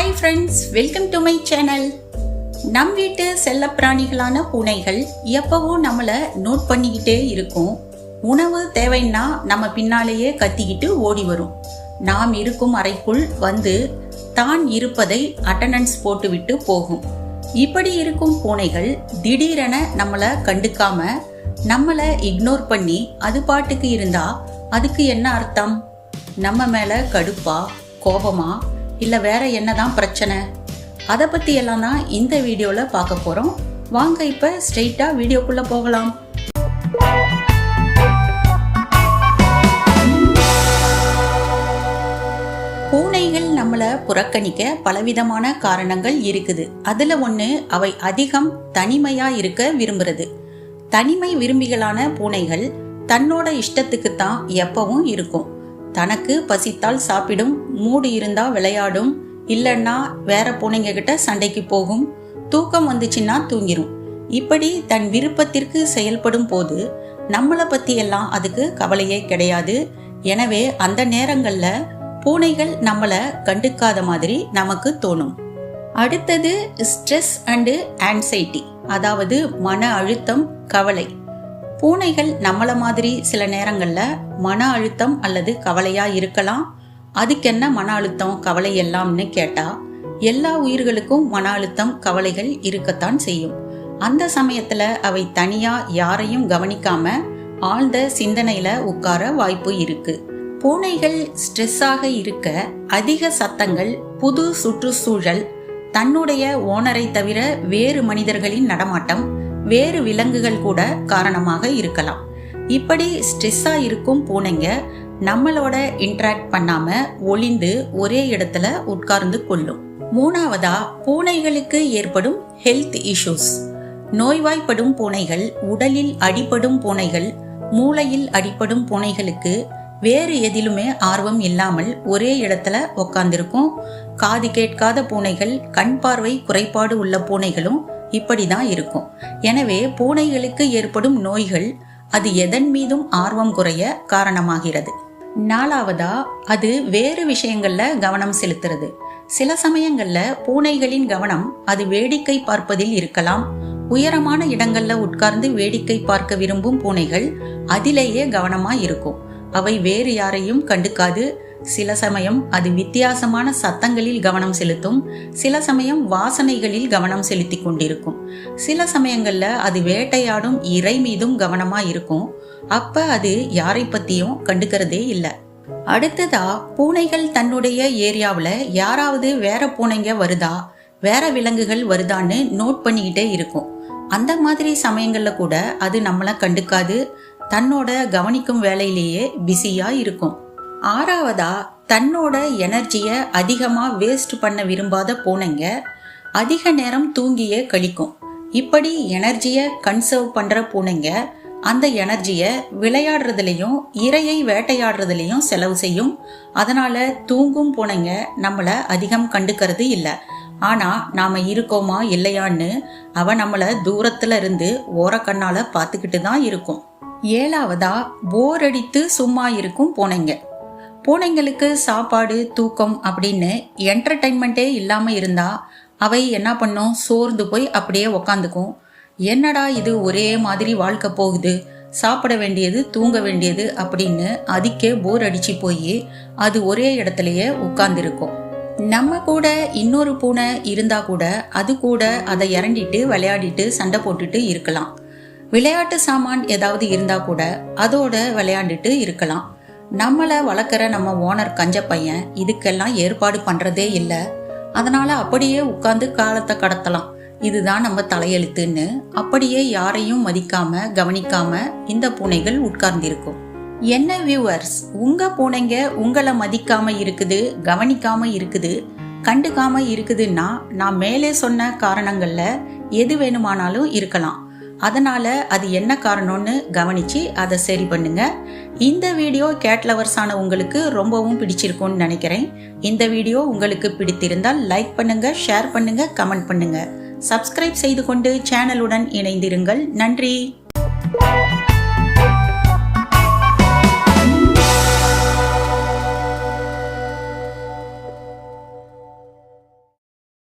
Hi friends, welcome to my channel. நம் வீட்டு செல்ல பிராணிகளான பூனைகள் எப்பவும் நம்மளை நோட் பண்ணிக்கிட்டே இருக்கும். உணவு தேவைன்னா நம்ம பின்னாலேயே கத்திக்கிட்டு ஓடி வரும். நாம் இருக்கும் அறைக்குள் வந்து தான் இருப்பதை அட்டெண்டன்ஸ் போட்டுவிட்டு போகும். இப்படி இருக்கும் பூனைகள் திடீரென நம்மளை கண்டுக்காம நம்மளை இக்னோர் பண்ணி அது பாட்டுக்கு இருந்தா அதுக்கு என்ன அர்த்தம்? நம்ம மேல கடுப்பா, கோபமா, இல்ல வேற என்னதான் பிரச்சனை? அதை பத்தி எல்லாம் தான் இந்த வீடியோல பார்க்க போறோம். வாங்க இப்ப ஸ்ட்ரெயிட்டா வீடியோக்குள்ள போகலாம். பூனைகள் நம்மளை புறக்கணிக்க பலவிதமான காரணங்கள் இருக்குது. அதுல ஒண்ணு, அவை அதிகம் தனிமையா இருக்க விரும்புறது. தனிமை விரும்பிகளான பூனைகள் தன்னோட இஷ்டத்துக்கு தான் எப்பவும் இருக்கும். தனக்கு பசித்தால் சாப்பிடும், மூடு இருந்தா விளையாடும், இல்லைன்னா வேற பூனைங்க கிட்ட சண்டைக்கு போகும், தூக்கம் வந்துச்சுன்னா தூங்கிரும். இப்படி தன் விருப்பத்திற்கு செயல்படும் போது நம்மளை பத்தி எல்லாம் அதுக்கு கவலையே கிடையாது. எனவே அந்த நேரங்கள்ல பூனைகள் நம்மளை கண்டுக்காத மாதிரி நமக்கு தோணும். அடுத்தது ஸ்ட்ரெஸ் அண்டு ஆன்சைட்டி, அதாவது மன அழுத்தம், கவலை. பூனைகள் நம்மள மாதிரி சில நேரங்கள்ல மன அழுத்தம் அல்லது கவலையா இருக்கலாம். அதுக்கென்ன மன அழுத்தம், கவலை எல்லாம்னு கேட்டா, எல்லா உயிர்களுக்கும் மன அழுத்தம், கவலைகள் இருக்கத்தான் செய்யும். அந்த சமயத்துல அவை தனியா யாரையும் கவனிக்காம ஆழ்ந்த சிந்தனையில உட்கார வாய்ப்பு இருக்கு. பூனைகள் ஸ்ட்ரெஸ்ஸாக இருக்க அதிக சத்தங்கள், புது சுற்றுச்சூழல், தன்னுடைய ஓனரை தவிர வேறு மனிதர்களின் நடமாட்டம், வேறு விலங்குகள் கூட காரணமாக இருக்கலாம். இப்படி ஸ்ட்ரெஸ்ஸா இருக்கும் பூனைங்க நம்மளோட இன்டராக்ட் பண்ணாம ஒளிந்து ஒரே இடத்துல உட்கார்ந்து கொள்ளும். மூணாவதா, பூனைகளுக்கு ஏற்படும் ஹெல்த் இஷ்யூஸ். நோய்வாய்ப்படும் பூனைகள், உடலில் அடிபடும் பூனைகள், மூளையில் அடிபடும் பூனைகளுக்கு வேறு எதிலுமே ஆர்வம் இல்லாமல் ஒரே இடத்துல உட்கார்ந்திருக்கும். காது கேட்காத பூனைகள், கண் பார்வை குறைபாடு உள்ள பூனைகளும் இப்படிதான் இருக்கும். எனவே பூனைகளுக்கு ஏற்படும் நோய்கள் அது எதன் மீதும் ஆர்வம் குறைய காரணமாகிறது. நாலாவதா, அது வேறு விஷயங்கள்ல கவனம் செலுத்துறது. சில சமயங்கள்ல பூனைகளின் கவனம் அது வேடிக்கை பார்ப்பதில் இருக்கலாம். உயரமான இடங்கள்ல உட்கார்ந்து வேடிக்கை பார்க்க விரும்பும் பூனைகள் அதிலேயே கவனமா இருக்கும். அவை வேறு யாரையும் கண்டுக்காது. சில சமயம் அது வித்தியாசமான சத்தங்களில் கவனம் செலுத்தும். சில சமயம் வாசனைகளில் கவனம் செலுத்தி கொண்டிருக்கும். சில சமயங்கள்ல அது வேட்டையாடும் இறை மீதும் கவனமா இருக்கும். அப்ப அது யாரை பத்தியும் கண்டுக்கிறதே இல்லை. அடுத்ததா, பூனைகள் தன்னுடைய ஏரியாவில் யாராவது வேற பூனைங்க வருதா, வேற விலங்குகள் வருதான்னு நோட் பண்ணிக்கிட்டே இருக்கும். அந்த மாதிரி சமயங்கள்ல கூட அது நம்மளை கண்டுக்காது. தன்னோட கவனிக்கும் வேலையிலேயே பிஸியா இருக்கும். ஆறாவதா, தன்னோட எனர்ஜியை அதிகமா வேஸ்ட் பண்ண விரும்பாத பூனைங்க அதிக நேரம் தூங்கியே கழிக்கும். இப்படி எனர்ஜியை கன்சர்வ் பண்ற பூனைங்க அந்த எனர்ஜியை விளையாடுறதுலையும் இரையை வேட்டையாடுறதுலையும் செலவு செய்யும். அதனால தூங்கும் பூனைங்க நம்மளை அதிகம் கண்டுக்கிறது இல்லை. ஆனா நாம இருக்கோமா இல்லையான்னு அவ நம்மளை தூரத்துல இருந்து ஓரக்கண்ணால பார்த்துக்கிட்டு தான் இருக்கும். ஏழாவதா, போர் அடித்து சும்மா இருக்கும் பூனைங்க. பூனைங்களுக்கு சாப்பாடு, தூக்கம் அப்படின்னு என்டர்டைன்மெண்ட்டே இல்லாம இருந்தா அவை என்ன பண்ணும்? சோர்ந்து போய் அப்படியே உக்காந்துக்கும். என்னடா இது ஒரே மாதிரி வாழ்க்கை போகுது, சாப்பிட வேண்டியது, தூங்க வேண்டியது அப்படின்னு அதுக்கே போர் அடிச்சு போய் அது ஒரே இடத்துலயே உட்கார்ந்துருக்கும். நம்ம கூட இன்னொரு பூனை இருந்தா கூட அது கூட அதை இறண்டிட்டு விளையாடிட்டு சண்டை போட்டுட்டு இருக்கலாம். விளையாட்டு சாமான் ஏதாவது இருந்தா கூட அதோட விளையாண்டுட்டு இருக்கலாம். நம்மளை வளர்க்குற நம்ம ஓனர் கஞ்ச பையன் இதுக்கெல்லாம் ஏற்பாடு பண்றதே இல்லை. அதனால அப்படியே உட்கார்ந்து காலத்தை கடத்தலாம். இதுதான் நம்ம தலையெழுத்துன்னு அப்படியே யாரையும் மதிக்காம கவனிக்காம இந்த பூனைகள் உட்கார்ந்திருக்கும். என்ன வியூவர்ஸ், உங்க பூனைங்க உங்களை மதிக்காம இருக்குது, கவனிக்காம இருக்குது, கண்டுக்காம இருக்குதுன்னா நான் மேலே சொன்ன காரணங்கள்ல எது வேணுமானாலும் இருக்கலாம். அதனால அது என்ன காரணம்னு கவனிச்சு அதை சரி பண்ணுங்க. இந்த வீடியோ கேட் லவர்ஸான உங்களுக்கு ரொம்பவும் பிடிச்சிருக்கும்னு நினைக்கிறேன். இந்த வீடியோ உங்களுக்கு பிடித்திருந்தால் லைக் பண்ணுங்க, ஷேர் பண்ணுங்க, கமெண்ட் பண்ணுங்க. சப்ஸ்கிரைப் செய்து கொண்டு சேனலுடன் இணைந்திருங்கள். நன்றி.